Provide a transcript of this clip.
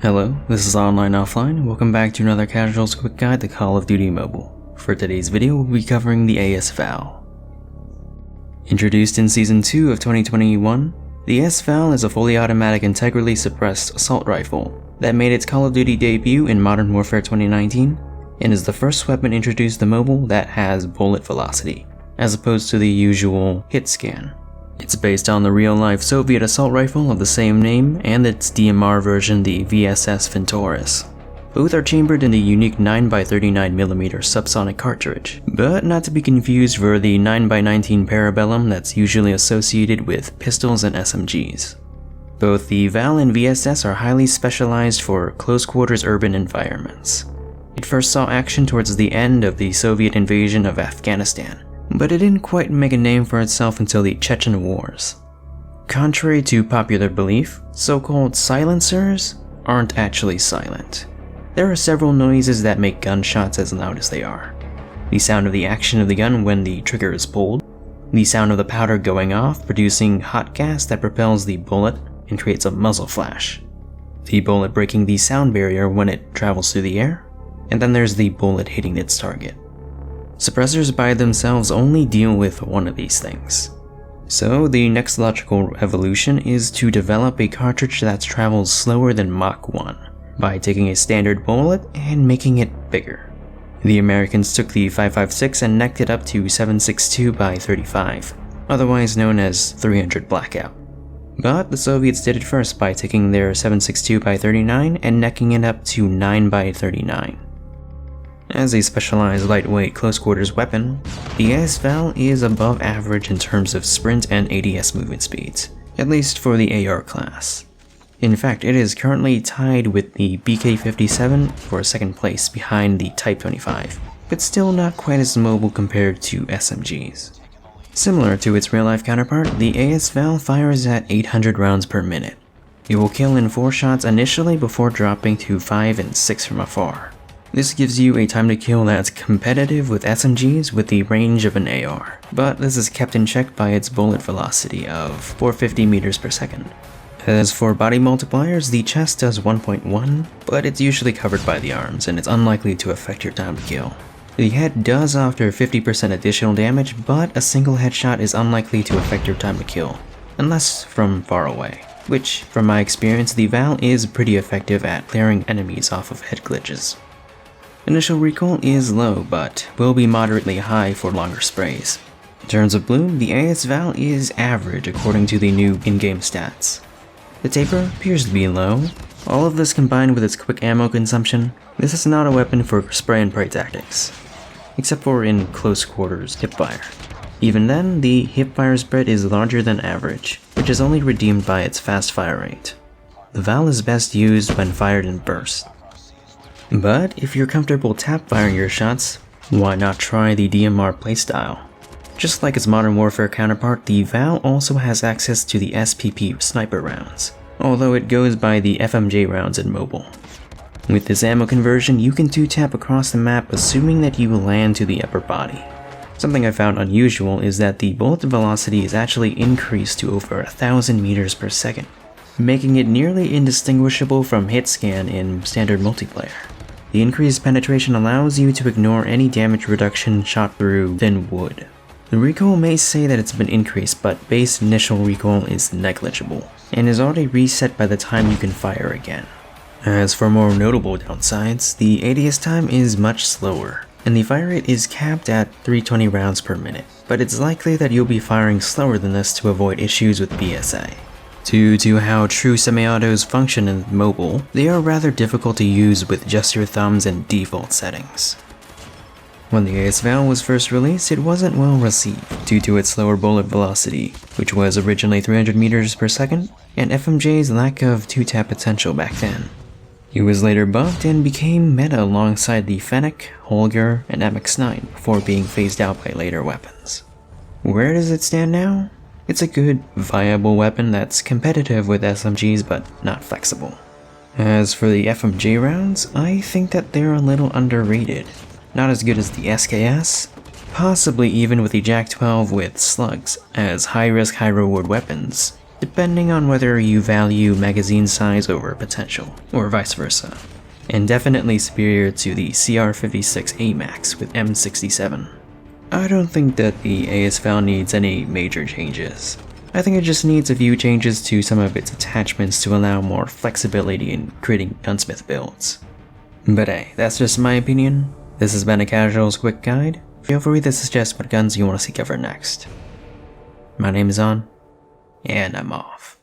Hello, this is AnlineOffline. Welcome back to another Casual's Quick Guide to Call of Duty Mobile. For today's video, we'll be covering the AS VAL. Introduced in Season 2 of 2021, the AS VAL is a fully automatic integrally suppressed assault rifle that made its Call of Duty debut in Modern Warfare 2019 and is the first weapon introduced to mobile that has bullet velocity, as opposed to the usual hit scan. It's based on the real-life Soviet assault rifle of the same name and its DMR version, the VSS Ventoris. Both are chambered in the unique 9x39mm subsonic cartridge, but not to be confused for the 9x19 Parabellum that's usually associated with pistols and SMGs. Both the VAL and VSS are highly specialized for close-quarters urban environments. It first saw action towards the end of the Soviet invasion of Afghanistan, but it didn't quite make a name for itself until the Chechen Wars. Contrary to popular belief, so-called silencers aren't actually silent. There are several noises that make gunshots as loud as they are. The sound of the action of the gun when the trigger is pulled, the sound of the powder going off producing hot gas that propels the bullet and creates a muzzle flash, the bullet breaking the sound barrier when it travels through the air, and then there's the bullet hitting its target. Suppressors by themselves only deal with one of these things. So the next logical evolution is to develop a cartridge that travels slower than Mach 1 by taking a standard bullet and making it bigger. The Americans took the 5.56 and necked it up to 7.62 by 35, otherwise known as 300 Blackout. But the Soviets did it first by taking their 7.62 by 39 and necking it up to 9 by 39. As a specialized lightweight close-quarters weapon, the AS VAL is above average in terms of sprint and ADS movement speeds, at least for the AR class. In fact, it is currently tied with the BK-57 for second place behind the Type 25, but still not quite as mobile compared to SMGs. Similar to its real-life counterpart, the AS VAL fires at 800 rounds per minute. It will kill in 4 shots initially before dropping to 5 and 6 from afar. This gives you a time to kill that's competitive with SMGs with the range of an AR, but this is kept in check by its bullet velocity of 450 meters per second. As for body multipliers, the chest does 1.1, but it's usually covered by the arms and it's unlikely to affect your time to kill. The head does offer 50% additional damage, but a single headshot is unlikely to affect your time to kill, unless from far away, which, from my experience, the VAL is pretty effective at clearing enemies off of head glitches. Initial recoil is low, but will be moderately high for longer sprays. In terms of bloom, the AS VAL is average according to the new in-game stats. The taper appears to be low. All of this combined with its quick ammo consumption, this is not a weapon for spray and pray tactics, except for in close quarters hipfire. Even then, the hipfire spread is larger than average, which is only redeemed by its fast fire rate. The VAL is best used when fired in bursts. But if you're comfortable tap firing your shots, why not try the DMR playstyle? Just like its Modern Warfare counterpart, the VAL also has access to the SPP sniper rounds, although it goes by the FMJ rounds in mobile. With this ammo conversion, you can 2-tap across the map assuming that you will land to the upper body. Something I found unusual is that the bullet velocity is actually increased to over 1,000 meters per second, making it nearly indistinguishable from hit scan in standard multiplayer. The increased penetration allows you to ignore any damage reduction shot through thin wood. The recoil may say that it's been increased, but base initial recoil is negligible, and is already reset by the time you can fire again. As for more notable downsides, the ADS time is much slower, and the fire rate is capped at 320 rounds per minute, but it's likely that you'll be firing slower than this to avoid issues with BSA. Due to how true semi-autos function in mobile, they are rather difficult to use with just your thumbs and default settings. When the AS VAL was first released, it wasn't well received due to its slower bullet velocity, which was originally 300 meters per second, and FMJ's lack of 2-tap potential back then. It was later buffed and became meta alongside the Fennec, Holger, and MX-9 before being phased out by later weapons. Where does it stand now? It's a good, viable weapon that's competitive with SMGs but not flexible. As for the FMJ rounds, I think that they're a little underrated. Not as good as the SKS, possibly even with the JAK-12 with slugs as high-risk, high-reward weapons, depending on whether you value magazine size over potential, or vice versa, and definitely superior to the CR56 AMAX with M67. I don't think that the AS VAL needs any major changes. I think it just needs a few changes to some of its attachments to allow more flexibility in creating Gunsmith builds. But hey, that's just my opinion. This has been a Casual's Quick Guide. Feel free to suggest what guns you want to see covered next. My name is On, and I'm off.